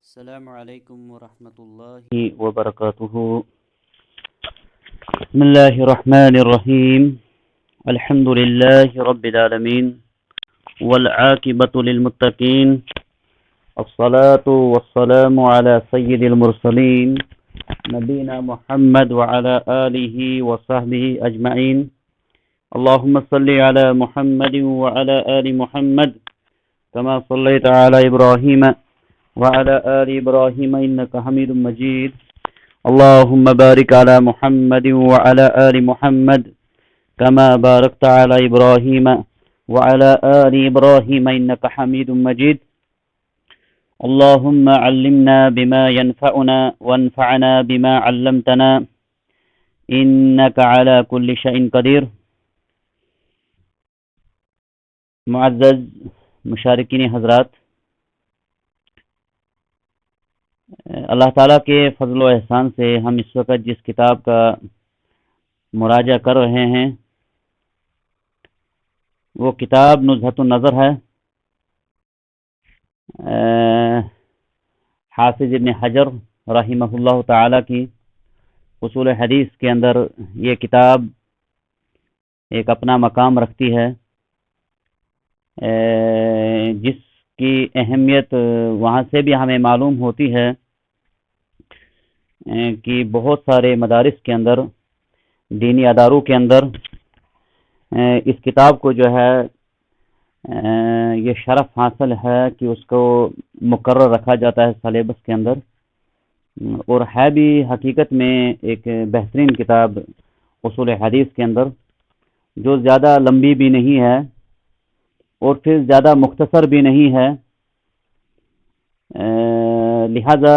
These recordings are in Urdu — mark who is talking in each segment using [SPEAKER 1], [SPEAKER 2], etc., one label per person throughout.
[SPEAKER 1] السلام علیکم ورحمۃ اللہ
[SPEAKER 2] وبرکاتہ. بسم اللہ الرحمن الرحیم. الحمد للہ رب العالمین والعاقبۃ للمتقین. الصلاة والسلام على سید المرسلین نبینا محمد وعلى آلہ وصحبہ اجمعین. اللهم صل على محمد وعلى آل محمد كما صليت على إبراهيم وعلى آل إبراهيم إنك حميد مجيد. اللهم بارك على محمد وعلى آل محمد كما باركت على إبراهيم وعلى آل إبراهيم إنك حميد مجيد. اللهم علمنا بما ينفعنا وانفعنا بما علمتنا إنك على كل شيء قدير. معزز مشارکین حضرات، اللہ تعالیٰ کے فضل و احسان سے ہم اس وقت جس کتاب کا مراجعہ کر رہے ہیں وہ کتاب نزہۃ النظر ہے. حافظ ابن حجر رحمہ اللہ تعالیٰ کی اصول حدیث کے اندر یہ کتاب ایک اپنا مقام رکھتی ہے، جس کی اہمیت وہاں سے بھی ہمیں معلوم ہوتی ہے کہ بہت سارے مدارس کے اندر، دینی اداروں کے اندر اس کتاب کو جو ہے یہ شرف حاصل ہے کہ اس کو مقرر رکھا جاتا ہے سلیبس کے اندر، اور ہے بھی حقیقت میں ایک بہترین کتاب اصول حدیث کے اندر، جو زیادہ لمبی بھی نہیں ہے اور پھر زیادہ مختصر بھی نہیں ہے. لہذا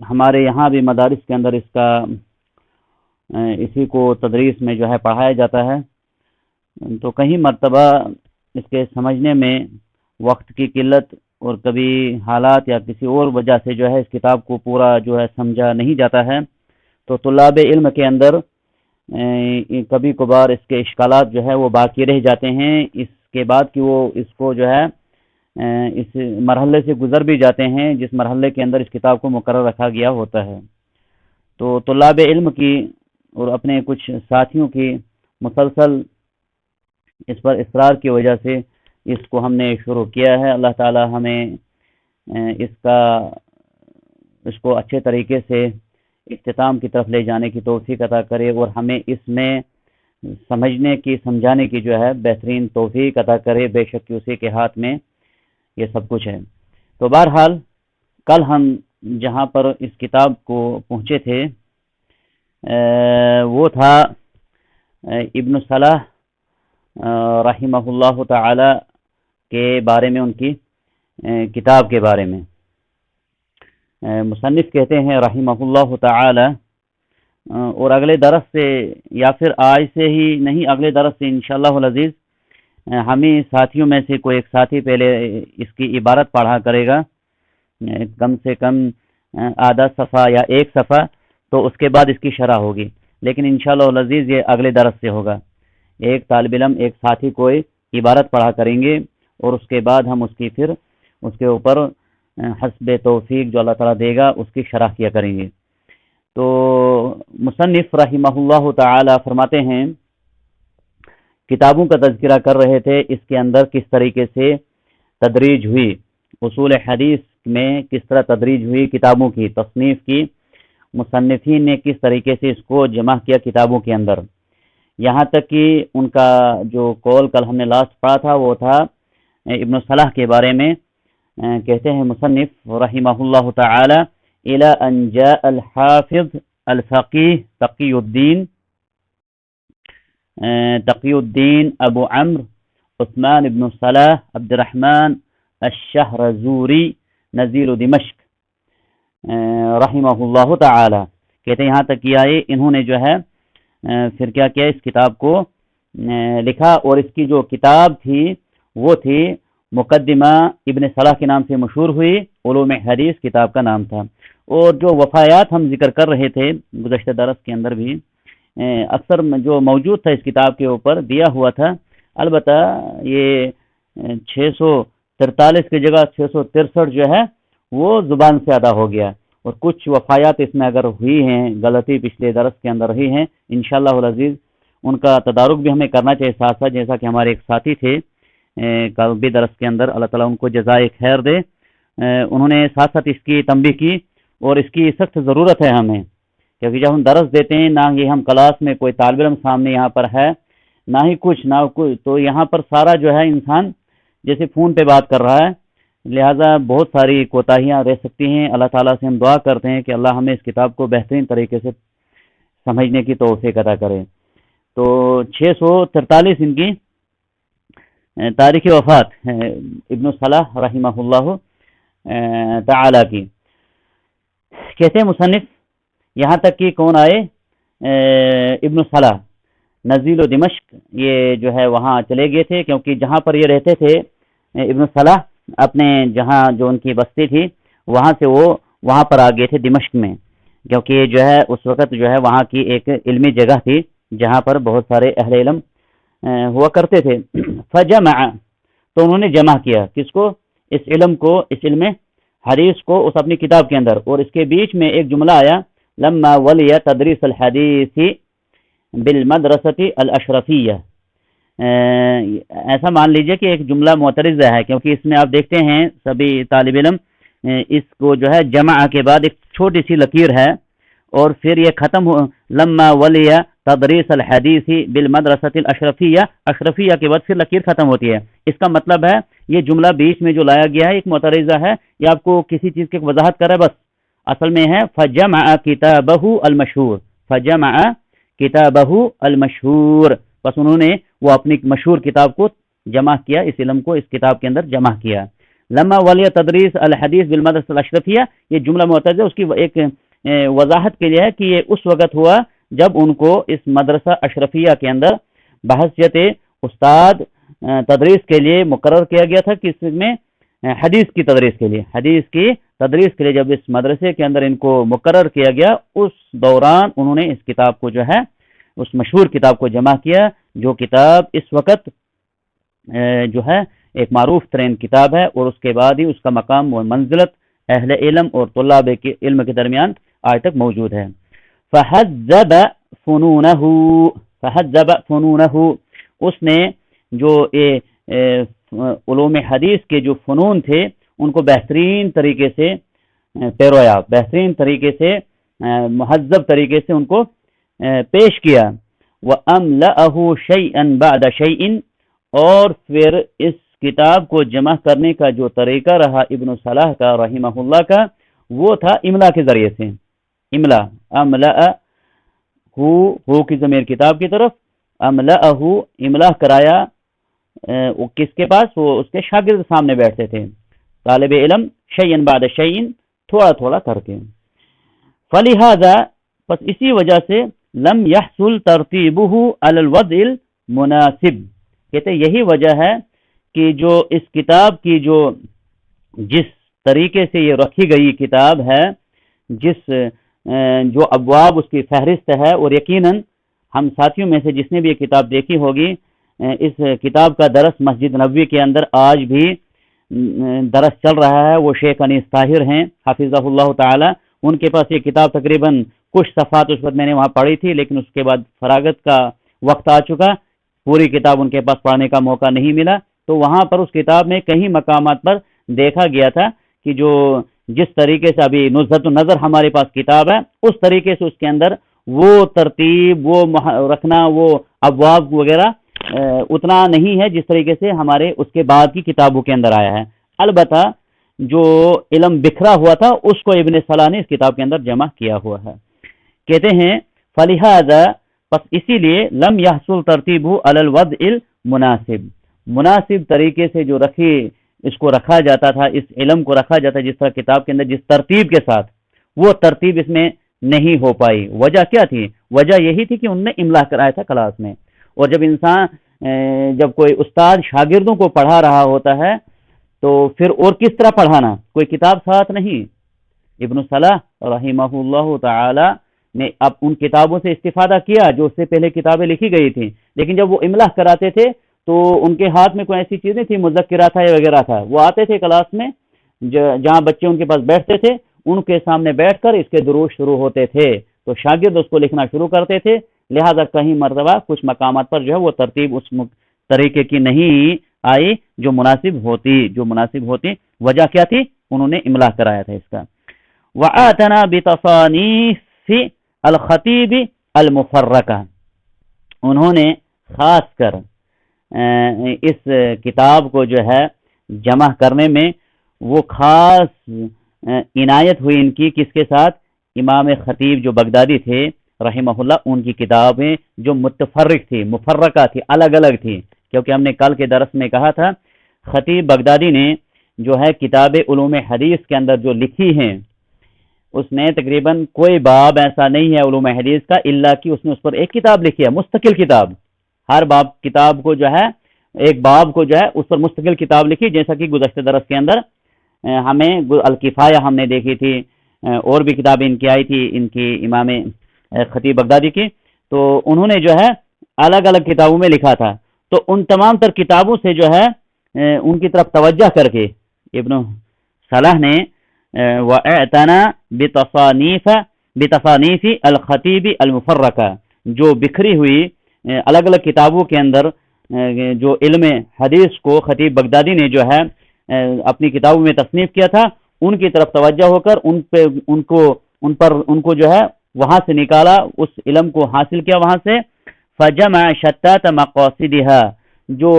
[SPEAKER 2] ہمارے یہاں بھی مدارس کے اندر اسی کو تدریس میں جو ہے پڑھایا جاتا ہے. تو کہیں مرتبہ اس کے سمجھنے میں وقت کی قلت اور کبھی حالات یا کسی اور وجہ سے جو ہے اس کتاب کو پورا جو ہے سمجھا نہیں جاتا ہے. تو طلاب علم کے اندر کبھی کبھار اس کے اشکالات جو ہے وہ باقی رہ جاتے ہیں، اس کے بعد کہ وہ اس کو جو ہے اس مرحلے سے گزر بھی جاتے ہیں جس مرحلے کے اندر اس کتاب کو مقرر رکھا گیا ہوتا ہے. تو طلاب علم کی اور اپنے کچھ ساتھیوں کی مسلسل اس پر اصرار کی وجہ سے اس کو ہم نے شروع کیا ہے. اللہ تعالی ہمیں اس کو اچھے طریقے سے اختتام کی طرف لے جانے کی توفیق عطا کرے، اور ہمیں اس میں سمجھنے کی، سمجھانے کی جو ہے بہترین توفیق عطا کرے. بے شک اسی کے ہاتھ میں یہ سب کچھ ہے. تو بہرحال کل ہم جہاں پر اس کتاب کو پہنچے تھے وہ تھا ابن صلاح رحمہ اللہ تعالی کے بارے میں، ان کی کتاب کے بارے میں. مصنف کہتے ہیں رحمہ اللہ تعالی، اور اگلے درس سے یا پھر آج سے ہی نہیں، اگلے درس سے انشاءاللہ العزیز ہمیں ساتھیوں میں سے کوئی ایک ساتھی پہلے اس کی عبارت پڑھا کرے گا، کم سے کم آدھا صفحہ یا ایک صفحہ، تو اس کے بعد اس کی شرح ہوگی. لیکن انشاءاللہ العزیز یہ اگلے درس سے ہوگا. ایک طالب علم، ایک ساتھی کوئی عبارت پڑھا کریں گے، اور اس کے بعد ہم اس کے اوپر حسب توفیق جو اللہ تعالیٰ دے گا اس کی شرح کیا کریں گے. تو مصنف رحمہ اللہ تعالی فرماتے ہیں، کتابوں کا تذکرہ کر رہے تھے، اس کے اندر کس طریقے سے تدریج ہوئی، اصول حدیث میں کس طرح تدریج ہوئی، کتابوں کی تصنیف کی، مصنفین نے کس طریقے سے اس کو جمع کیا کتابوں کے اندر. یہاں تک کہ ان کا جو قول کل ہم نے لاسٹ پڑھا تھا وہ تھا ابن صلاح کے بارے میں. کہتے ہیں مصنف رحمہ اللہ تعالی، الى ان جاء الحافظ الفقیہ تقی الدین ابو عمرو عثمان ابن صلاح عبد الرحمن الشہرزوری نذیر دمشق رحمہ اللہ تعالی. کہتے ہیں یہاں تک کہ آئے، انہوں نے جو ہے پھر کیا کیا، اس کتاب کو لکھا، اور اس کی جو کتاب تھی وہ تھی مقدمہ ابن صلاح کے نام سے مشہور ہوئی، علوم حدیث کتاب کا نام تھا. اور جو وفایات ہم ذکر کر رہے تھے گزشتہ درس کے اندر بھی اکثر جو موجود تھا اس کتاب کے اوپر دیا ہوا تھا، البتہ یہ 643 کی جگہ 663 جو ہے وہ زبان سے ادا ہو گیا، اور کچھ وفایات اس میں اگر ہوئی ہیں، غلطی پچھلے درس کے اندر رہی ہیں، انشاءاللہ العزیز ان کا تدارک بھی ہمیں کرنا چاہیے ساتھ ساتھ، جیسا کہ ہمارے ایک ساتھی تھے کل بھی درس کے اندر، اللہ تعالیٰ ان کو جزائے خیر دے، انہوں نے ساتھ ساتھ اس کی تنبیہ کی، اور اس کی سخت ضرورت ہے ہمیں، کیونکہ جب ہم درس دیتے ہیں، نہ ہی ہم کلاس میں کوئی طالب علم سامنے یہاں پر ہے، نہ ہی کچھ نہ کچھ، تو یہاں پر سارا جو ہے انسان جیسے فون پہ بات کر رہا ہے، لہٰذا بہت ساری کوتاہیاں رہ سکتی ہیں۔ اللہ تعالیٰ سے ہم دعا کرتے ہیں کہ اللہ ہمیں اس کتاب کو بہترین طریقے سے سمجھنے کی توفیق عطا کرے۔ تو 643 ان کی تاریخ وفات ابن صلاح رحمہ اللہ تعالی کی۔ کہتے ہیں مصنف یہاں تک کہ کون آئے، ابن صلاح نزیل و دمشق، یہ جو ہے وہاں چلے گئے تھے، کیونکہ جہاں پر یہ رہتے تھے ابن صلاح، اپنے جہاں جو ان کی بستی تھی وہاں سے وہ وہاں پر آ گئے تھے دمشق میں، کیونکہ جو ہے اس وقت جو ہے وہاں کی ایک علمی جگہ تھی جہاں پر بہت سارے اہل علم ہوا کرتے تھے۔ فجمع، تو انہوں نے جمع کیا کس کو، اس علم کو، اس علم حدیث کو اس اپنی کتاب کے اندر، اور اس کے بیچ میں ایک جملہ آیا، لما ولی تدریس الحدیث بالمدرسۃ الاشرفیہ، ایسا مان لیجئے کہ ایک جملہ معترض ہے، کیونکہ اس میں آپ دیکھتے ہیں سبھی طالب علم اس کو جو ہے جمع کے بعد ایک چھوٹی سی لکیر ہے، اور پھر یہ ختم ہو لما ولی تدریس الحدیث بالمدرسۃ الاشرفیہ، اشرفیہ کے بعد پھر لکیر ختم ہوتی ہے۔ اس کا مطلب ہے یہ جملہ بیچ میں جو لایا گیا ہے ایک معترضہ ہے، یہ آپ کو کسی چیز کی وضاحت کر رہا ہے، بس اصل میں ہے فجمع کتابہ المشہور، فجمع کتابہ المشہور، بس انہوں نے وہ اپنی مشہور کتاب کو جمع کیا، اس علم کو اس کتاب کے اندر جمع کیا۔ لما ولی تدریس الحدیث بالمدرسۃ الاشرفیہ، یہ جملہ معترض ہے، اس کی ایک وضاحت کے لیے ہے کہ یہ اس وقت ہوا جب ان کو اس مدرسہ اشرفیہ کے اندر بحثیت استاد تدریس کے لیے مقرر کیا گیا تھا، کس میں حدیث کی تدریس کے لیے، حدیث کی تدریس کے لیے جب اس مدرسے کے اندر ان کو مقرر کیا گیا، اس دوران انہوں نے اس کتاب کو جو ہے اس مشہور کتاب کو جمع کیا، جو کتاب اس وقت جو ہے ایک معروف ترین کتاب ہے، اور اس کے بعد ہی اس کا مقام و منزلت اہل علم اور طلاب علم کے درمیان آج تک موجود ہے۔ فحذب فنونہ، اس نے جو علوم حدیث کے جو فنون تھے ان کو بہترین طریقے سے پیرویا، بہترین طریقے سے مہذب طریقے سے ان کو پیش کیا۔ وَأَمْلَأَهُ شَيْئًا بَعْدَ شَيْءٍ، اور پھر اس کتاب کو جمع کرنے کا جو طریقہ رہا ابن صلاح کا رحمہ اللہ کا، وہ تھا املا کے ذریعے سے، املا، املأ ہو کی ضمیر کتاب کی طرف، املأہ املا کرایا، کس کے پاس، وہ اس کے شاگرد سامنے بیٹھتے تھے، طالب علم، شیئن بعد شیئن، تھوڑا تھوڑا کر کے۔ فلہذا، پس اسی وجہ سے، لم يحصل ترتیبہ علی الوضع المناسب، کہتے یہی وجہ ہے کہ جو اس کتاب کی جس طریقے سے یہ رکھی گئی کتاب ہے، جو ابواب اس کی فہرست ہے، اور یقیناً ہم ساتھیوں میں سے جس نے بھی یہ کتاب دیکھی ہوگی، اس کتاب کا درس مسجد نبوی کے اندر آج بھی درس چل رہا ہے، وہ شیخ انیس طاہر ہیں حافظہ اللہ تعالی، ان کے پاس یہ کتاب تقریباً کچھ صفحات اس وقت میں نے وہاں پڑھی تھی، لیکن اس کے بعد فراغت کا وقت آ چکا، پوری کتاب ان کے پاس پڑھنے کا موقع نہیں ملا، تو وہاں پر اس کتاب میں کئی مقامات پر دیکھا گیا تھا کہ جس طریقے سے ابھی نزہۃ النظر ہمارے پاس کتاب ہے، اس طریقے سے اس کے اندر وہ ترتیب، وہ رکھنا، وہ ابواب وغیرہ اتنا نہیں ہے جس طریقے سے ہمارے اس کے بعد کی کتابوں کے اندر آیا ہے۔ البتہ جو علم بکھرا ہوا تھا اس کو ابن صلاح نے اس کتاب کے اندر جمع کیا ہوا ہے۔ کہتے ہیں فلہذا، پس اسی لیے، لم یحصل ترتیبہ علی الوضع المناسب، مناسب طریقے سے جو اس کو رکھا جاتا تھا، اس علم کو رکھا جاتا ہے جس طرح کتاب کے اندر جس ترتیب کے ساتھ، وہ ترتیب اس میں نہیں ہو پائی۔ وجہ کیا تھی؟ وجہ یہی تھی کہ انہوں نے املا کرایا تھا کلاس میں، اور جب کوئی استاد شاگردوں کو پڑھا رہا ہوتا ہے تو پھر اور کس طرح پڑھانا، کوئی کتاب ساتھ نہیں۔ ابن صلاح رحمہ اللہ تعالی نے اب ان کتابوں سے استفادہ کیا جو اس سے پہلے کتابیں لکھی گئی تھیں، لیکن جب وہ املا کراتے تھے تو ان کے ہاتھ میں کوئی ایسی چیز نہیں تھی، مذکرہ تھا یا وغیرہ تھا، وہ آتے تھے کلاس میں، جہاں بچے ان کے پاس بیٹھتے تھے ان کے سامنے بیٹھ کر اس کے دروس شروع ہوتے تھے، تو شاگرد اس کو لکھنا شروع کرتے تھے، لہذا کہیں مرتبہ کچھ مقامات پر جو ہے وہ ترتیب اس طریقے کی نہیں آئی جو مناسب ہوتی. وجہ کیا تھی؟ انہوں نے املا کرایا تھا اس کا. وَآتَنَا بِتَصَانِيفِ الْخَطِيبِ الْمُفَرَّقَةِ، انہوں نے خاص کر اس کتاب کو جو ہے جمع کرنے میں وہ خاص عنایت ہوئی ان کی، کس کے ساتھ؟ امام خطیب جو بغدادی تھے رحمہ اللہ، ان کی کتابیں جو متفرق تھی، مفرقہ تھی، الگ الگ تھی. کیونکہ ہم نے کل کے درس میں کہا تھا خطیب بغدادی نے جو ہے کتاب علوم حدیث کے اندر جو لکھی ہیں، اس نے تقریباً کوئی باب ایسا نہیں ہے علوم حدیث کا الا کہ اس نے اس پر ایک کتاب لکھی ہے، مستقل کتاب. ہر باب کتاب کو جو ہے، ایک باب کو جو ہے اس پر مستقل کتاب لکھی، جیسا کہ گزشتہ درس کے اندر ہمیں الکفایہ ہم نے دیکھی تھی، اور بھی کتابیں ان کی آئی تھی، ان کی امام خطیب بغدادی کی. تو انہوں نے جو ہے الگ الگ کتابوں میں لکھا تھا، تو ان تمام تر کتابوں سے جو ہے ان کی طرف توجہ کر کے ابن صلاح نے وَاعْتَنَا بِتَصَانِيفِ الْخَطِيبِ الْمُفَرَّقَةِ، جو بکھری ہوئی الگ الگ کتابوں کے اندر جو علم حدیث کو خطیب بغدادی نے جو ہے اپنی کتابوں میں تصنیف کیا تھا، ان کی طرف توجہ ہو کر ان کو جو ہے وہاں سے نکالا، اس علم کو حاصل کیا وہاں سے. فجمع شتات مقاصدها، جو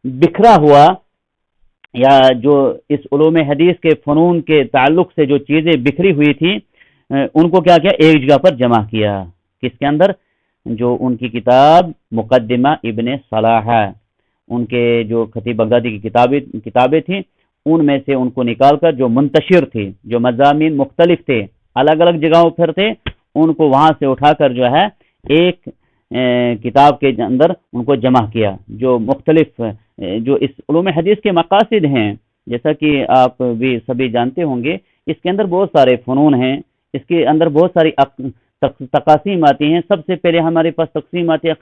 [SPEAKER 2] بکھرا ہوا یا جو اس علوم حدیث کے فنون کے تعلق سے جو چیزیں بکھری ہوئی تھی ان کو کیا کیا؟ ایک جگہ پر جمع کیا. کس کے اندر؟ جو ان کی کتاب مقدمہ ابن صلاح ہے، ان کے جو خطیب بغدادی کی کتابیں تھیں ان میں سے ان کو نکال کر جو منتشر تھی، جو مضامین مختلف تھے، الگ الگ جگہوں پر تھے، ان کو وہاں سے اٹھا کر جو ہے ایک کتاب کے اندر ان کو جمع کیا. جو مختلف جو اس علوم حدیث کے مقاصد ہیں، جیسا کہ آپ بھی سبھی جانتے ہوں گے، اس کے اندر بہت سارے فنون ہیں، اس کے اندر بہت ساری تقاسیم آتی ہیں. سب سے پہلے ہمارے پاس تقسیم آتی ہے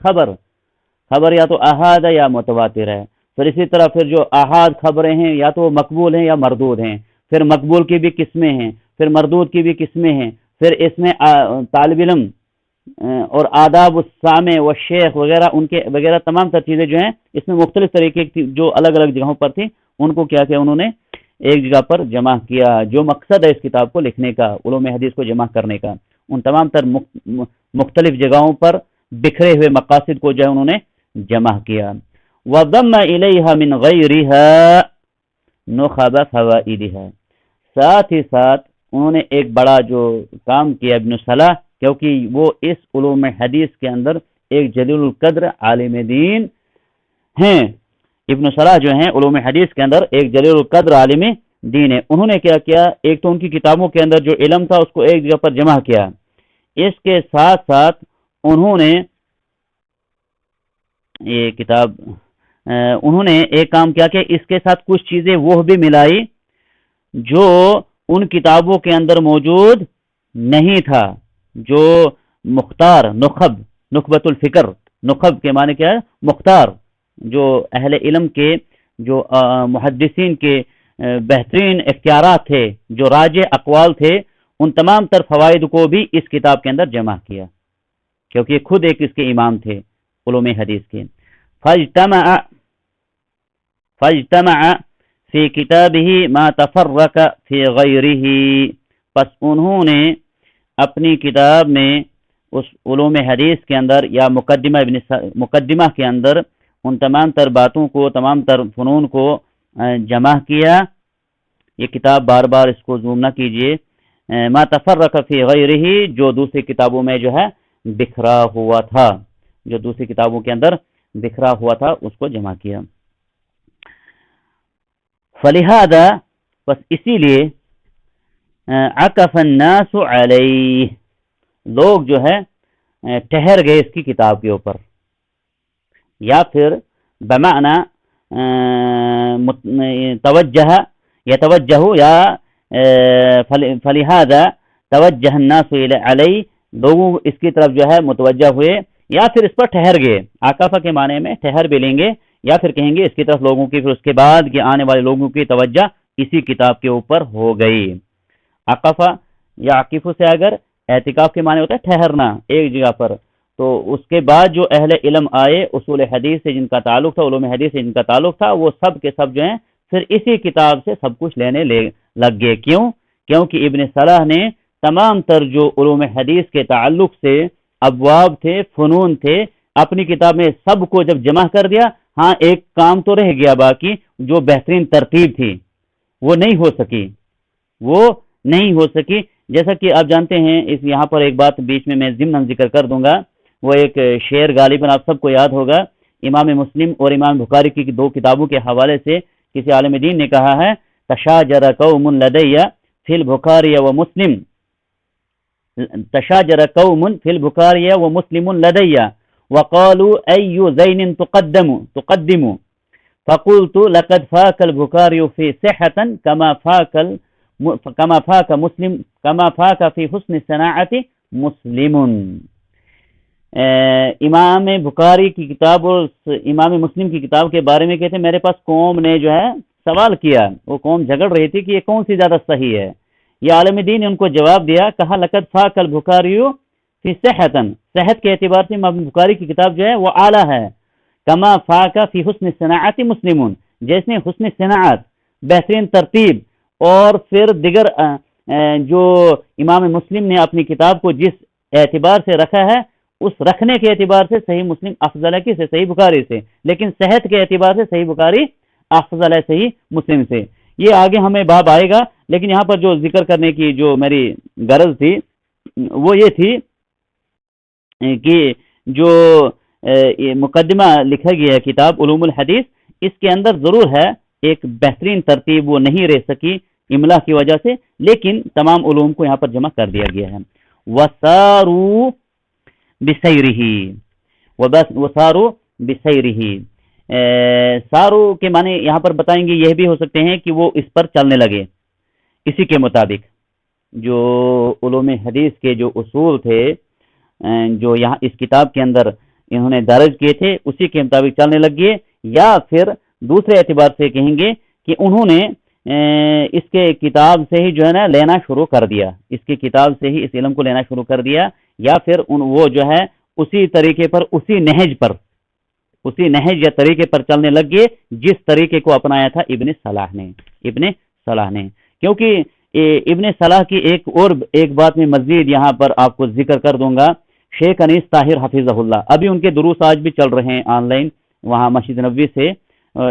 [SPEAKER 2] خبر یا تو احاد ہے یا متواتر ہے. پھر اسی طرح پھر جو احاد خبریں ہیں یا تو مقبول ہیں یا مردود ہیں. پھر مقبول کی بھی قسمیں ہیں، پھر مردود کی بھی قسمیں ہیں. پھر اس میں طالب علم اور آداب السامع و شیخ وغیرہ ان کے وغیرہ تمام تر چیزیں جو ہیں اس میں مختلف طریقے کی جو الگ الگ جگہوں پر تھی ان کو کیا انہوں نے ایک جگہ پر جمع کیا. جو مقصد ہے اس کتاب کو لکھنے کا، علوم حدیث کو جمع کرنے کا، ان تمام تر مختلف جگہوں پر بکھرے ہوئے مقاصد کو جو ہے انہوں نے جمع کیا. وَضَمَّ إِلَيْهَا مِنْ غَيْرِهَا نُخَبَ فَوَائِدِهَا، ساتھ ہی ساتھ انہوں نے ایک بڑا جو کام کیا ابن صلاح، کیونکہ وہ اس علوم حدیث کے اندر ایک جلیل القدر عالم دین ہیں. ابن صلاح جو ہیں علوم حدیث کے اندر ایک جلیل القدر عالم دین ہے. انہوں نے کیا کیا؟ ایک تو ان کی کتابوں کے اندر جو علم تھا اس کو ایک جگہ پر جمع کیا. اس کے ساتھ ساتھ انہوں نے یہ کتاب انہوں نے ایک کام کیا کہ اس کے ساتھ کچھ چیزیں وہ بھی ملائی جو ان کتابوں کے اندر موجود نہیں تھا. جو مختار نخبۃ الفکر، نخب کے معنی کیا ہے؟ مختار، جو اہل علم کے جو محدثین کے بہترین اختیارات تھے، جو راجح اقوال تھے، ان تمام تر فوائد کو بھی اس کتاب کے اندر جمع کیا، کیونکہ خود ایک اس کے امام تھے علوم حدیث کے. فاجتمع فی کتابہ ما تفرق فی غیرہ، پس انہوں نے اپنی کتاب میں اس علوم حدیث کے اندر یا مقدمہ کے اندر ان تمام تر باتوں کو، تمام تر فنون کو جمع کیا. یہ کتاب بار بار اس کو زوم نہ کیجئے. ما تفرق فی غیرہ، جو دوسری کتابوں میں جو ہے بکھرا ہوا تھا، جو دوسری کتابوں کے اندر بکھرا ہوا تھا اس کو جمع کیا. فلہذا، بس اسی لیے عکف الناس علیہ، لوگ جو ہے ٹھہر گئے اس کی کتاب کے اوپر، یا پھر بمعنی توجہ یا فلہذا توجہ الناس علیہ، لوگوں اس کی طرف جو ہے متوجہ ہوئے یا پھر اس پر ٹھہر گئے. عکفہ کے معنی میں ٹھہر بھی لیں گے یا پھر کہیں گے اس کی طرف لوگوں کی، پھر اس کے بعد کے آنے والے لوگوں کی توجہ اسی کتاب کے اوپر ہو گئی۔ عقفہ یا عقیفو سے اگر اعتکاف کے معنی ہوتا ہے ٹھہرنا ایک جگہ پر، تو اس کے بعد جو اہل علم آئے اصول حدیث سے جن کا تعلق تھا، علوم حدیث سے جن کا تعلق تھا، وہ سب کے سب جو ہیں پھر اسی کتاب سے سب کچھ لینے لگ گئے۔ کیونکہ ابن صلاح نے تمام تر جو علوم حدیث کے تعلق سے ابواب تھے، فنون تھے، اپنی کتاب میں سب کو جب جمع کر دیا۔ ہاں ایک کام تو رہ گیا باقی، جو بہترین ترتیب تھی وہ نہیں ہو سکی۔ جیسا کہ آپ جانتے ہیں، اس یہاں پر ایک بات بیچ میں ضمن ذکر کر دوں گا، وہ ایک شعر غالباً آپ سب کو یاد ہوگا، امام مسلم اور امام بخاری کی دو کتابوں کے حوالے سے کسی عالم دین نے کہا ہے، تشاجر قوم لدی فی البخاری و مسلم، تشاجر قوم فی البخاری و مسلم لدی وقالوا ای زین تقدم فقلت لقد فاک البخاری فی صحة كما فاک فی حسن صناعت مسلم۔ امام بخاری کی کتاب اور امام مسلم کی کتاب کے بارے میں کہتے ہیں، میرے پاس قوم نے جو ہے سوال کیا، وہ قوم جھگڑ رہی تھی کہ یہ کون سی زیادہ صحیح ہے۔ یہ عالم دین نے ان کو جواب دیا، کہا لقد فاک البخاری فی صحت کے اعتبار سے امام بخاری کی کتاب جو ہے وہ اعلیٰ ہے، کما فاک فی حسن صناعت مسلم، جیسے حسن صناعت بہترین ترتیب اور پھر دیگر جو امام مسلم نے اپنی کتاب کو جس اعتبار سے رکھا ہے، اس رکھنے کے اعتبار سے صحیح مسلم افضل ہے کس سے؟ صحیح بخاری سے، لیکن صحت کے اعتبار سے صحیح بخاری افضل ہے صحیح مسلم سے۔ یہ آگے ہمیں باب آئے گا، لیکن یہاں پر جو ذکر کرنے کی جو میری غرض تھی وہ یہ تھی کہ جو مقدمہ لکھا گیا ہے کتاب علوم الحدیث، اس کے اندر ضرور ہے ایک بہترین ترتیب وہ نہیں رہ سکی املا کی وجہ سے، لیکن تمام علوم کو یہاں پر جمع کر دیا گیا ہے۔ وَسَارُوا بِسَيْرِهِ سارو کے معنی یہاں پر بتائیں گے، یہ بھی ہو سکتے ہیں کہ وہ اس پر چلنے لگے، اسی کے مطابق جو علوم حدیث کے جو اصول تھے جو یہاں اس کتاب کے اندر انہوں نے درج کیے تھے اسی کے مطابق چلنے لگ گئے، یا پھر دوسرے اعتبار سے کہیں گے کہ انہوں نے اس کے کتاب سے ہی جو ہے نا لینا شروع کر دیا، اس کی کتاب سے ہی اس علم کو لینا شروع کر دیا، یا پھر وہ جو ہے اسی طریقے پر اسی نہج یا طریقے پر چلنے لگ گئے جس طریقے کو اپنایا تھا ابن صلاح نے۔ کیونکہ ابن صلاح کی ایک بات میں مزید یہاں پر آپ کو ذکر کر دوں گا، شیخ انیس طاہر حفظہ اللہ، ابھی ان کے دروس آج بھی چل رہے ہیں آن لائن وہاں مسجد نبوی سے،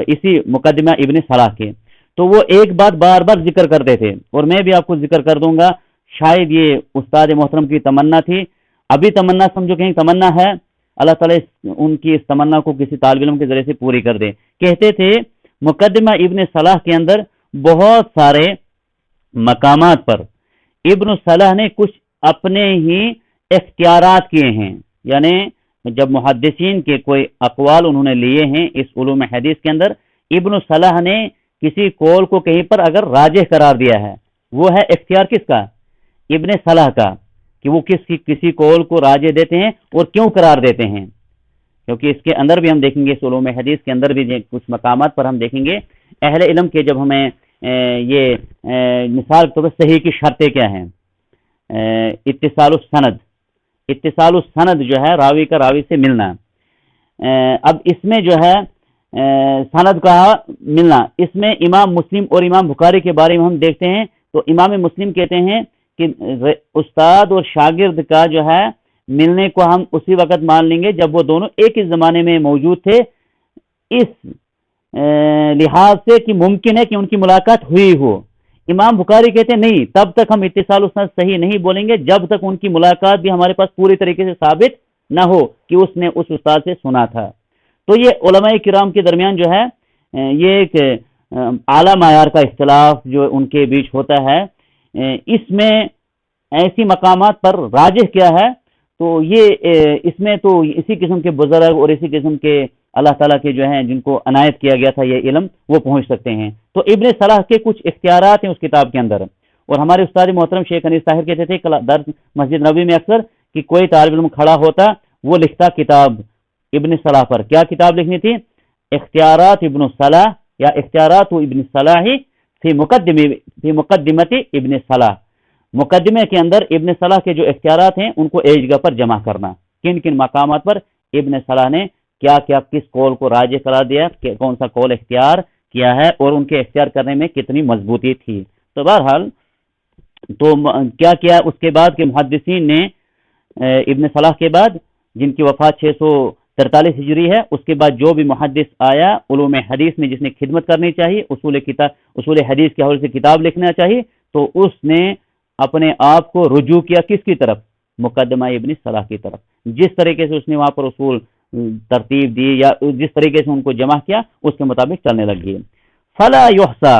[SPEAKER 2] اسی مقدمہ ابن صلاح کے، تو وہ ایک بات بار بار ذکر کرتے تھے اور میں بھی آپ کو ذکر کر دوں گا، شاید یہ استاد محترم کی تمنا تھی، ابھی تمنا سمجھو کہیں تمنا ہے، اللہ تعالیٰ ان کی اس تمنا کو کسی طالب علم کے ذریعے سے پوری کر دے۔ کہتے تھے مقدمہ ابن صلاح کے اندر بہت سارے مقامات پر ابن صلاح نے کچھ اپنے ہی اختیارات کیے ہیں، یعنی جب محدثین کے کوئی اقوال انہوں نے لیے ہیں اس علوم حدیث کے اندر، ابن صلاح نے کسی قول کو کہیں پر اگر راجح قرار دیا ہے، وہ ہے اختیار کس کا؟ ابن صلاح کا، کہ وہ کسی قول کو راجح دیتے ہیں اور کیوں قرار دیتے ہیں، کیونکہ اس کے اندر بھی ہم دیکھیں گے، اس علوم حدیث کے اندر بھی کچھ مقامات پر ہم دیکھیں گے اہل علم کے جب ہمیں یہ مثال کے طور پر صحیح کی شرطیں کیا ہیں، اتصال السند جو ہے راوی کا راوی سے ملنا، اب اس میں جو ہے سند کا ملنا، اس میں امام مسلم اور امام بخاری کے بارے میں ہم دیکھتے ہیں تو امام مسلم کہتے ہیں کہ استاد اور شاگرد کا جو ہے ملنے کو ہم اسی وقت مان لیں گے جب وہ دونوں ایک ہی زمانے میں موجود تھے، اس لحاظ سے کہ ممکن ہے کہ ان کی ملاقات ہوئی ہو۔ امام بخاری کہتے ہیں نہیں، تب تک ہم اتصال السند صحیح نہیں بولیں گے جب تک ان کی ملاقات بھی ہمارے پاس پوری طریقے سے ثابت نہ ہو کہ اس نے اس استاد سے سنا تھا۔ تو یہ علماء کرام کے درمیان جو ہے یہ ایک اعلیٰ معیار کا اختلاف جو ان کے بیچ ہوتا ہے، اس میں ایسی مقامات پر راجح کیا ہے، تو یہ اس میں تو اسی قسم کے بزرگ اور اسی قسم کے اللہ تعالیٰ کے جو ہیں جن کو عنایت کیا گیا تھا یہ علم، وہ پہنچ سکتے ہیں۔ تو ابن صلاح کے کچھ اختیارات ہیں اس کتاب کے اندر، اور ہمارے استاد محترم شیخ انیس طاہر کہتے تھے درس مسجد نبوی میں اکثر کہ کوئی طالب علم کھڑا ہوتا وہ لکھتا کتاب ابن صلاح پر، کیا کتاب لکھنی تھی؟ اختیارات ابن صلاح یا اختیارات ابن صلاح فی مقدمت ابن صلاح، مقدمے کے اندر ابن صلاح کے جو اختیارات ہیں ان کو ایک جگہ پر جمع کرنا، کن کن مقامات پر ابن صلاح نے کیا کیا کس قول کو راجح قرار دیا، کون سا قول اختیار کیا ہے اور ان کے اختیار کرنے میں کتنی مضبوطی تھی۔ تو بہرحال تو کیا کیا اس کے بعد کے محدثین نے ابن صلاح کے بعد، جن کی وفات 643 ہجری ہے، اس کے بعد جو بھی محدث آیا علوم حدیث میں جس نے خدمت کرنی چاہیے، اصول حدیث کے حوالے سے کتاب لکھنا چاہیے، تو اس نے اپنے آپ کو رجوع کیا کس کی طرف؟ مقدمہ ابن صلاح کی طرف۔ جس طریقے سے اس نے وہاں پر اصول ترتیب دی یا جس طریقے سے ان کو جمع کیا، اس کے مطابق چلنے لگی۔ فلا یحصا،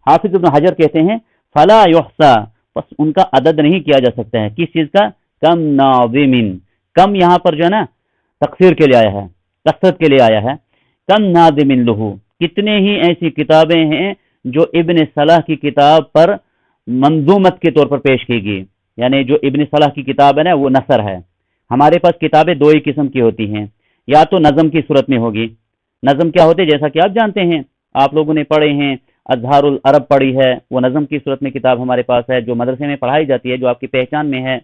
[SPEAKER 2] حافظ ابن حجر کہتے ہیں فلا یحصا، بس ان کا عدد نہیں کیا جا سکتا ہے، کس چیز کا؟ کم ناظم، کم یہاں پر جو ہے نا تکثیر کے لیے آیا ہے، کثرت کے لیے آیا ہے، کم ناظم لہو، کتنے ہی ایسی کتابیں ہیں جو ابن صلاح کی کتاب پر منظومت کے طور پر پیش کی گئی، یعنی جو ابن صلاح کی کتاب ہے نا وہ نثر ہے۔ ہمارے پاس کتابیں دو ہی قسم کی ہوتی ہیں، یا تو نظم کی صورت میں ہوگی، نظم کیا ہوتے جیسا کہ آپ جانتے ہیں، آپ لوگوں نے پڑھے ہیں، اظہار العرب پڑھی ہے، وہ نظم کی صورت میں کتاب ہمارے پاس ہے جو مدرسے میں پڑھائی جاتی ہے، جو آپ کی پہچان میں ہے۔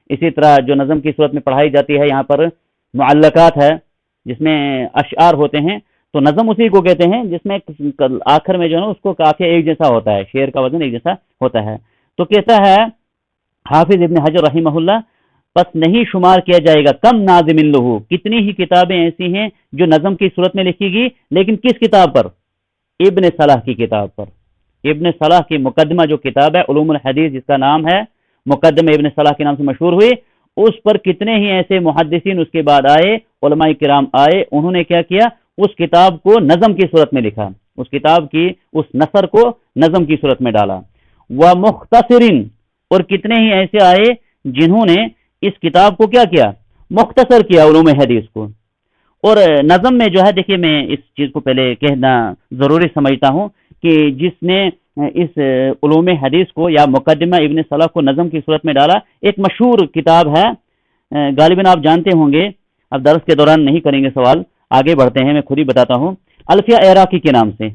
[SPEAKER 2] اسی طرح جو نظم کی صورت میں پڑھائی جاتی ہے یہاں پر معلقات ہے، جس میں اشعار ہوتے ہیں، تو نظم اسی کو کہتے ہیں جس میں آخر میں جو ہے نا اس کو قافیہ ایک جیسا ہوتا ہے، شعر کا وزن ایک جیسا ہوتا ہے۔ تو کہتا ہے حافظ ابن حجر رحمہ اللہ، پس نہیں شمار کیا جائے گا کم ناظم لہو، کتنی ہی کتابیں ایسی ہیں جو نظم کی صورت میں لکھی گئی، لیکن کس کتاب پر؟ ابن صلاح کی کتاب پر۔ ابن صلاح کی مقدمہ جو کتاب ہے علوم الحدیث، جس کا نام ہے مقدمہ ابن صلاح کے نام سے مشہور ہوئی، اس پر کتنے ہی ایسے محدثین اس کے بعد آئے، علماء کرام آئے، انہوں نے کیا کیا؟ اس کتاب کو نظم کی صورت میں لکھا، اس کتاب کی اس نثر کو نظم کی صورت میں ڈالا۔ ومختصرین، اور کتنے ہی ایسے آئے جنہوں نے اس کتاب کو کیا کیا؟ مختصر کیا علوم حدیث کو۔ اور نظم میں جو ہے، دیکھیے میں اس چیز کو پہلے کہنا ضروری سمجھتا ہوں کہ جس نے اس علوم حدیث کو یا مقدمہ ابن صلاح کو نظم کی صورت میں ڈالا، ایک مشہور کتاب ہے، غالباً آپ جانتے ہوں گے، اب درس کے دوران نہیں کریں گے سوال، آگے بڑھتے ہیں، میں خود ہی بتاتا ہوں۔ الفیہ عراقی کے نام سے،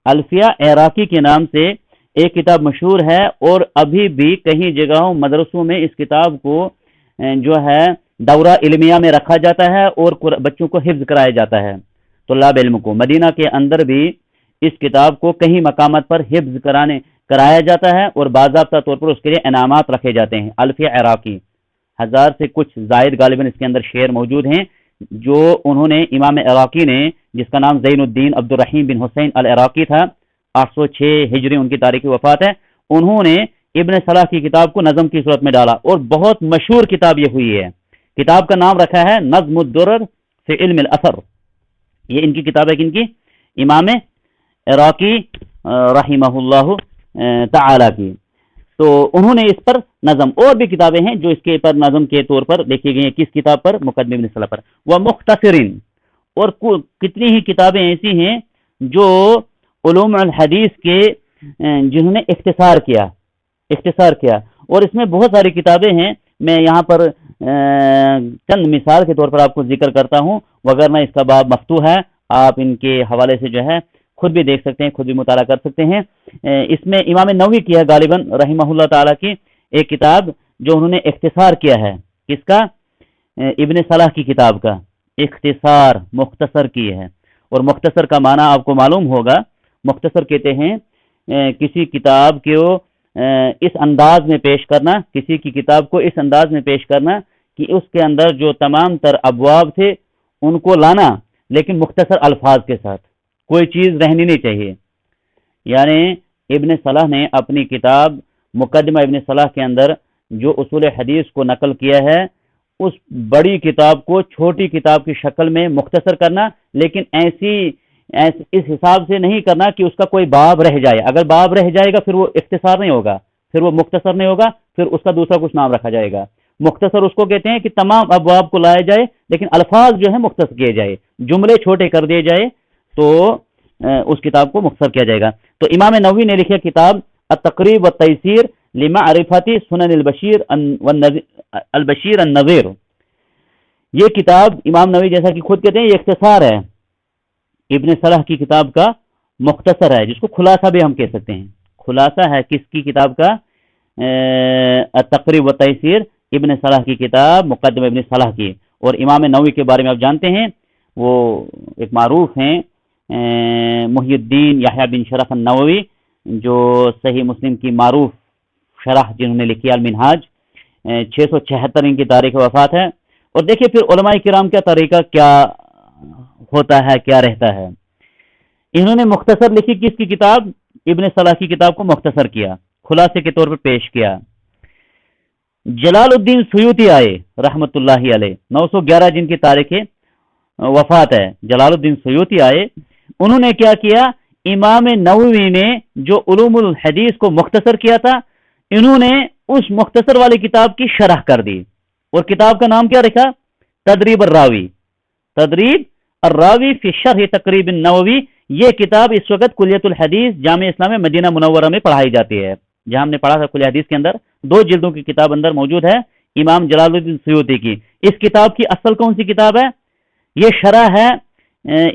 [SPEAKER 2] الفیہ عراقی کے نام سے ایک کتاب مشہور ہے، اور ابھی بھی کئی جگہوں مدرسوں میں اس کتاب کو جو ہے دورہ علمیہ میں رکھا جاتا ہے اور بچوں کو حفظ کرایا جاتا ہے، طلاب علم کو۔ مدینہ کے اندر بھی اس کتاب کو کئی مقامات پر حفظ کرایا جاتا ہے اور باضابطہ طور پر اس کے لیے انعامات رکھے جاتے ہیں۔ الفیہ عراقی، 1000 سے کچھ زائد غالباً اس کے اندر شعر موجود ہیں جو انہوں نے امام عراقی نے، جس کا نام زین الدین عبد الرحیم بن حسین العراقی تھا، 806 ہجری ان کی تاریخ وفات ہے، انہوں نے ابن صلاح کی کتاب کو نظم کی صورت میں ڈالا، اور بہت مشہور کتاب یہ ہوئی ہے۔ کتاب کا نام رکھا ہے نظم الدرر فی علم الاثر، یہ ان کی کتاب ہے، کن کی؟ امام عراقی رحمہ اللہ تعالی کی۔ تو انہوں نے اس پر نظم، اور بھی کتابیں ہیں جو اس کے پر نظم کے طور پر لکھی گئی ہیں، کس کتاب پر؟ مقدمہ ابن صلاح پر۔ وہ مختصرین، اور کتنی ہی کتابیں ایسی ہیں جو علوم الحدیث کے جنہوں نے اختصار کیا، اور اس میں بہت ساری کتابیں ہیں، میں یہاں پر چند مثال کے طور پر آپ کو ذکر کرتا ہوں، وگرنہ اس کا باب مفتوح ہے، آپ ان کے حوالے سے جو ہے خود بھی دیکھ سکتے ہیں، خود بھی مطالعہ کر سکتے ہیں۔ اس میں امام نووی کی ہے غالباً رحمہ اللہ تعالیٰ کی ایک کتاب جو انہوں نے اختصار کیا ہے، کس کا؟ ابن صلاح کی کتاب کا اختصار، مختصر کی ہے۔ اور مختصر کا معنی آپ کو معلوم ہوگا، مختصر کہتے ہیں کسی کتاب کو اس انداز میں پیش کرنا، کسی کی کتاب کو اس انداز میں پیش کرنا کہ اس کے اندر جو تمام تر ابواب تھے ان کو لانا، لیکن مختصر الفاظ کے ساتھ، کوئی چیز رہنی نہیں چاہیے۔ یعنی ابن صلاح نے اپنی کتاب مقدمہ ابن صلاح کے اندر جو اصول حدیث کو نقل کیا ہے، اس بڑی کتاب کو چھوٹی کتاب کی شکل میں مختصر کرنا، لیکن اس حساب سے نہیں کرنا کہ اس کا کوئی باب رہ جائے۔ اگر باب رہ جائے گا پھر وہ اختصار نہیں ہوگا، پھر وہ مختصر نہیں ہوگا، پھر اس کا دوسرا کچھ نام رکھا جائے گا۔ مختصر اس کو کہتے ہیں کہ تمام ابواب کو لایا جائے لیکن الفاظ جو ہے مختصر کیے جائے، جملے چھوٹے کر دیے جائے، تو اس کتاب کو مختصر کیا جائے گا۔ تو امام نووی نے لکھا کتاب التقریب والتیسیر لمعرفت سنن البشیر النذیر۔ یہ کتاب امام نووی جیسا کہ خود کہتے ہیں یہ اختصار ہے ابن صلاح کی کتاب کا مختصر ہے، جس کو خلاصہ بھی ہم کہہ سکتے ہیں. خلاصہ ہے کس کی کتاب کا؟ تقریب و تیسیر، ابن صلاح کی کتاب، مقدمہ ابن صلاح کی. اور امام نووی کے بارے میں آپ جانتے ہیں، وہ ایک معروف ہیں محی الدین یحییٰ بن شرف النووی، جو صحیح مسلم کی معروف شرح جنہوں نے لکھی المنہاج. 676 ان کی تاریخ وفات ہے. اور دیکھیے پھر علماء کرام کا طریقہ کیا ہوتا ہے، کیا رہتا ہے. انہوں نے مختصر لکھی کس کی کتاب؟ ابن صلاح کی کتاب کو مختصر کیا، خلاصے کے طور پر پیش کیا. جلال الدین سیوطی آئے رحمت اللہ علیہ، 911 جن کی تاریخ وفات ہے. جلال الدین سیوطی آئے، انہوں نے کیا کیا؟ امام نووی نے جو علوم الحدیث کو مختصر کیا تھا، انہوں نے اس مختصر والی کتاب کی شرح کر دی. اور کتاب کا نام کیا رکھا؟ تدریب الراوی. تدریب الراوی فی شرح تقریب النووی. یہ کتاب اس وقت کلیت الحدیث جامعہ اسلامیہ مدینہ منورہ میں پڑھائی جاتی ہے. جہاں ہم نے پڑھا تھا کلیہ حدیث کے اندر 2 جلدوں کی کتاب اندر موجود ہے امام جلال الدین سیوطی کی. اس کتاب کی اصل کون سی کتاب ہے؟ یہ شرح ہے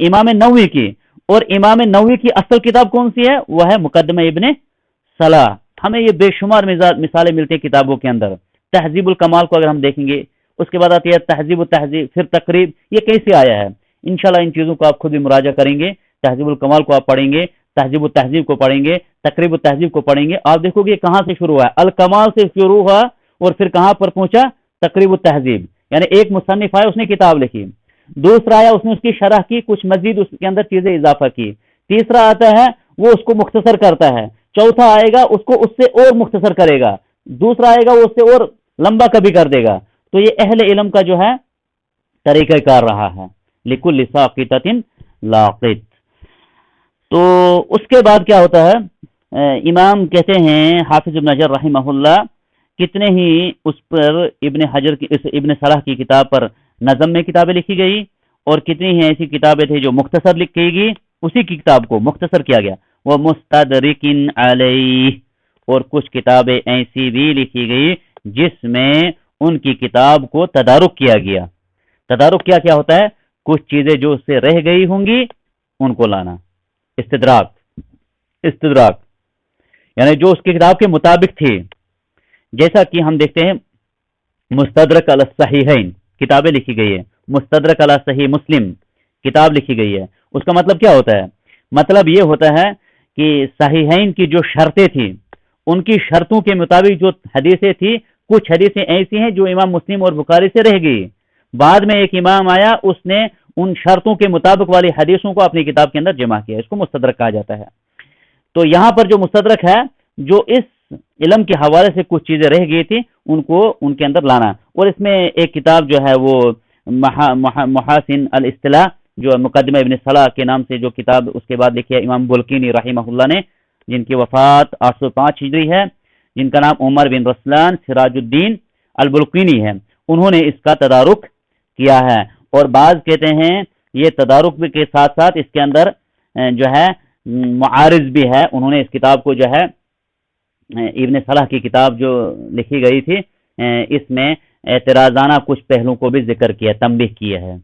[SPEAKER 2] امام نووی کی. اور امام نووی کی اصل کتاب کون سی ہے؟ وہ ہے مقدمہ ابن صلاح. ہمیں یہ بے شمار مثالیں ملتی ہیں کتابوں کے اندر. تہذیب الکمال کو اگر ہم دیکھیں گے، اس کے بعد آتی ہے تہذیب و تہذیب، پھر تقریب. یہ کیسے آیا ہے؟ انشاءاللہ ان چیزوں کو آپ خود بھی مراجعہ کریں گے. تہذیب الکمال کو آپ پڑھیں گے، تہذیب و تہذیب کو پڑھیں گے، تقریب و تہذیب کو پڑھیں گے. آپ دیکھو گے کہاں سے شروع ہوا ہے، الکمال سے شروع ہوا اور پھر کہاں پر پہنچا؟ تقریب و تہذیب. یعنی ایک مصنف آیا، اس نے کتاب لکھی. دوسرا آیا، اس نے اس کی شرح کی، کچھ مزید اس کے اندر چیزیں اضافہ کی. تیسرا آتا ہے، وہ اس کو مختصر کرتا ہے. چوتھا آئے گا، اس کو اس سے اور مختصر کرے گا. دوسرا آئے گا، وہ اس سے اور لمبا کبھی کر دے گا. تو یہ اہل علم کا جو ہے طریقہ کار رہا ہے. لکل ساقطۃ لاقط. تو اس کے بعد کیا ہوتا ہے؟ امام کہتے ہیں حافظ ابن حجر رحمہ اللہ، کتنے ہی اس پر ابن صلاح کی کتاب پر نظم میں کتابیں لکھی گئی، اور کتنی ہی ایسی کتابیں تھیں جو مختصر لکھی گئی. اسی کی کتاب کو مختصر کیا گیا. وہ مستدرک علیہ. اور کچھ کتابیں ایسی بھی لکھی گئی جس میں ان کی کتاب کو تدارک کیا گیا. تدارک کیا ہوتا ہے؟ کچھ چیزیں جو اس سے رہ گئی ہوں گی ان کو لانا. استدراک یعنی جو اس کی کتاب کے مطابق تھی. جیسا کہ ہم دیکھتے ہیں مستدرک علی الصحیحین کتابیں لکھی گئی ہے، مستدرک علی صحیح مسلم کتاب لکھی گئی ہے. اس کا مطلب کیا ہوتا ہے؟ مطلب یہ ہوتا ہے کہ صحیحین کی جو شرطیں تھیں، ان کی شرطوں کے مطابق جو حدیثیں تھیں، کچھ حدیثیں ایسی ہیں جو امام مسلم اور بخاری سے رہ گئی. بعد میں ایک امام آیا، اس نے ان شرطوں کے مطابق والی حدیثوں کو اپنی کتاب کے اندر جمع کیا. اس کو مستدرک کہا جاتا ہے. تو یہاں پر جو مستدرک ہے، جو اس علم کے حوالے سے کچھ چیزیں رہ گئی تھی ان کو ان کے اندر لانا. اور اس میں ایک کتاب جو ہے وہ محاسن الاصطلاح، جو مقدمہ ابن صلاح کے نام سے جو کتاب اس کے بعد لکھی ہے امام بلقینی رحمہ اللہ نے، جن کی وفات 805 ہجری ہے، جن کا نام عمر بن رسلان سراج الدین البلقینی ہے. انہوں نے اس کا تدارک کیا ہے. اور بعض کہتے ہیں یہ تدارک کے ساتھ ساتھ اس کے اندر جو ہے معارض بھی ہے. انہوں نے اس کتاب کو جو ہے ابن صلاح کی کتاب جو لکھی گئی تھی، اس میں اعتراضانہ کچھ پہلوں کو بھی ذکر کیا، تنبیہ کیا ہے.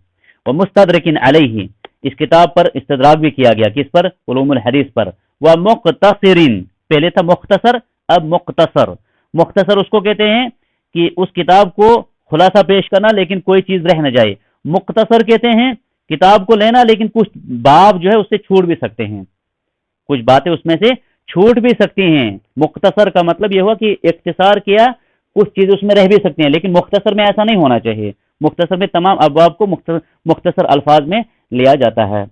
[SPEAKER 2] وہ مستدرکن علیہ، اس کتاب پر استدراک بھی کیا گیا. کس پر؟ علوم الحدیث پر. وہ مختصرین، پہلے تھا مختصر، اب مختصر. مختصر اس کو کہتے ہیں کہ اس کتاب کو خلاصہ پیش کرنا لیکن کوئی چیز رہ نہ جائے. مختصر کہتے ہیں کتاب کو لینا لیکن کچھ باب جو ہے اس سے چھوڑ بھی سکتے ہیں، کچھ باتیں اس میں سے چھوٹ بھی سکتی ہیں. مختصر کا مطلب یہ ہوا کہ اختصار کیا، کچھ چیزیں اس میں رہ بھی سکتی ہیں، لیکن مختصر میں ایسا نہیں ہونا چاہیے. مختصر میں تمام ابواب کو مختصر الفاظ میں لیا جاتا ہے.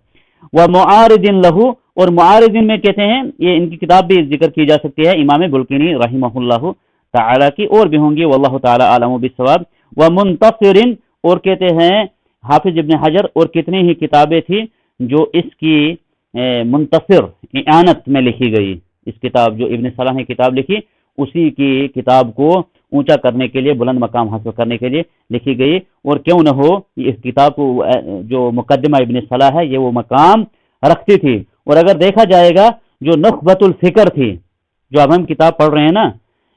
[SPEAKER 2] وہ معارض لہو، اور معارض میں کہتے ہیں، یہ ان کی کتاب بھی ذکر کی جا سکتی ہے امام بلقینی رحمہ اللہ تعالی کی، اور بھی ہوں گی واللہ تعالی عالم بالصواب. وہ منتصر، اور کہتے ہیں حافظ ابن حجر، اور کتنی ہی کتابیں تھیں جو اس کی منتصر اعانت میں لکھی گئی. اس کتاب جو ابن صلاح نے کتاب لکھی، اسی کی کتاب کو اونچا کرنے کے لیے، بلند مقام حاصل کرنے کے لیے لکھی گئی. اور کیوں نہ ہو، اس کتاب کو جو مقدمہ ابن صلاح ہے یہ وہ مقام رکھتی تھی. اور اگر دیکھا جائے گا جو نخبۃ الفکر تھی، جو اب ہم کتاب پڑھ رہے ہیں نا،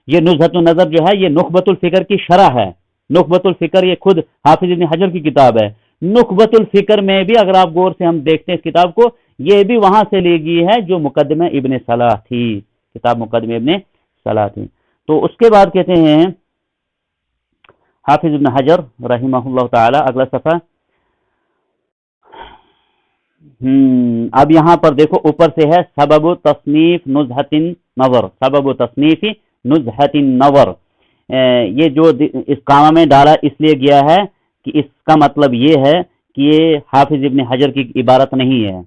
[SPEAKER 2] یہ نزہۃ النظر جو ہے یہ نخبۃ الفکر کی شرح ہے. نخبۃ الفکر یہ خود حافظ ابن حجر کی کتاب ہے. نخبۃ الفکر میں بھی اگر آپ غور سے ہم دیکھتے ہیں اس کتاب کو، یہ بھی وہاں سے لی گئی ہے جو مقدمہ ابن صلاح تھی، کتاب مقدمہ ابن صلاح تھی۔ تو اس کے بعد کہتے ہیں حافظ ابن حجر رحمہ اللہ تعالی، اگلا صفحہ۔ اب یہاں پر دیکھو اوپر سے ہے سبب تصنیف نزہۃ النظر، سبب تصنیف نزہۃ النظر، یہ جو اس کامہ میں ڈالا اس لیے گیا ہے کہ اس کا مطلب یہ ہے کہ یہ حافظ ابن حجر کی عبارت نہیں ہے،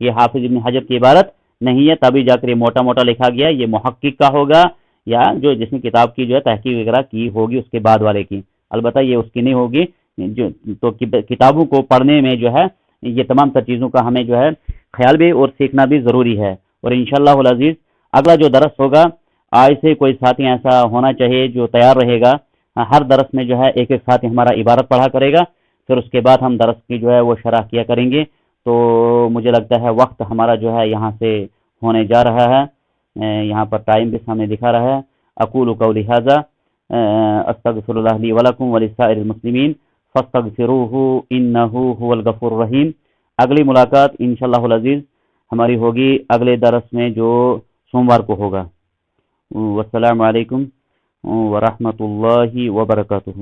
[SPEAKER 2] یہ حافظ ابن حجر کی عبارت نہیں ہے، تبھی جا کر یہ موٹا موٹا لکھا گیا، یہ محقق کا ہوگا یا جو جس نے کتاب کی جو ہے تحقیق وغیرہ کی ہوگی اس کے بعد والے کی، البتہ یہ اس کی نہیں ہوگی۔ جو تو کتابوں کو پڑھنے میں جو ہے یہ تمام تر چیزوں کا ہمیں جو ہے خیال بھی اور سیکھنا بھی ضروری ہے۔ اور انشاءاللہ العزیز اگلا جو درس ہوگا، آج سے کوئی ساتھی ایسا ہونا چاہیے جو تیار رہے گا، ہر درس میں جو ہے ایک ایک ساتھی ہمارا عبارت پڑھا کرے گا، پھر اس کے بعد ہم درس کی جو ہے وہ شرح کیا کریں گے۔ تو مجھے لگتا ہے وقت ہمارا جو ہے یہاں سے ہونے جا رہا ہے، یہاں پر ٹائم بھی سامنے دکھا رہا ہے۔ اقول قولی ھذا استغفر اللہ لی ولکم ولسائر المسلمین فاستغفروہ انہ ھو الغفور الرحیم۔ اگلی ملاقات انشاءاللہ العزیز ہماری ہوگی اگلے درس میں جو سوموار کو ہوگا۔ والسلام علیکم ورحمۃ اللہ وبرکاتہ۔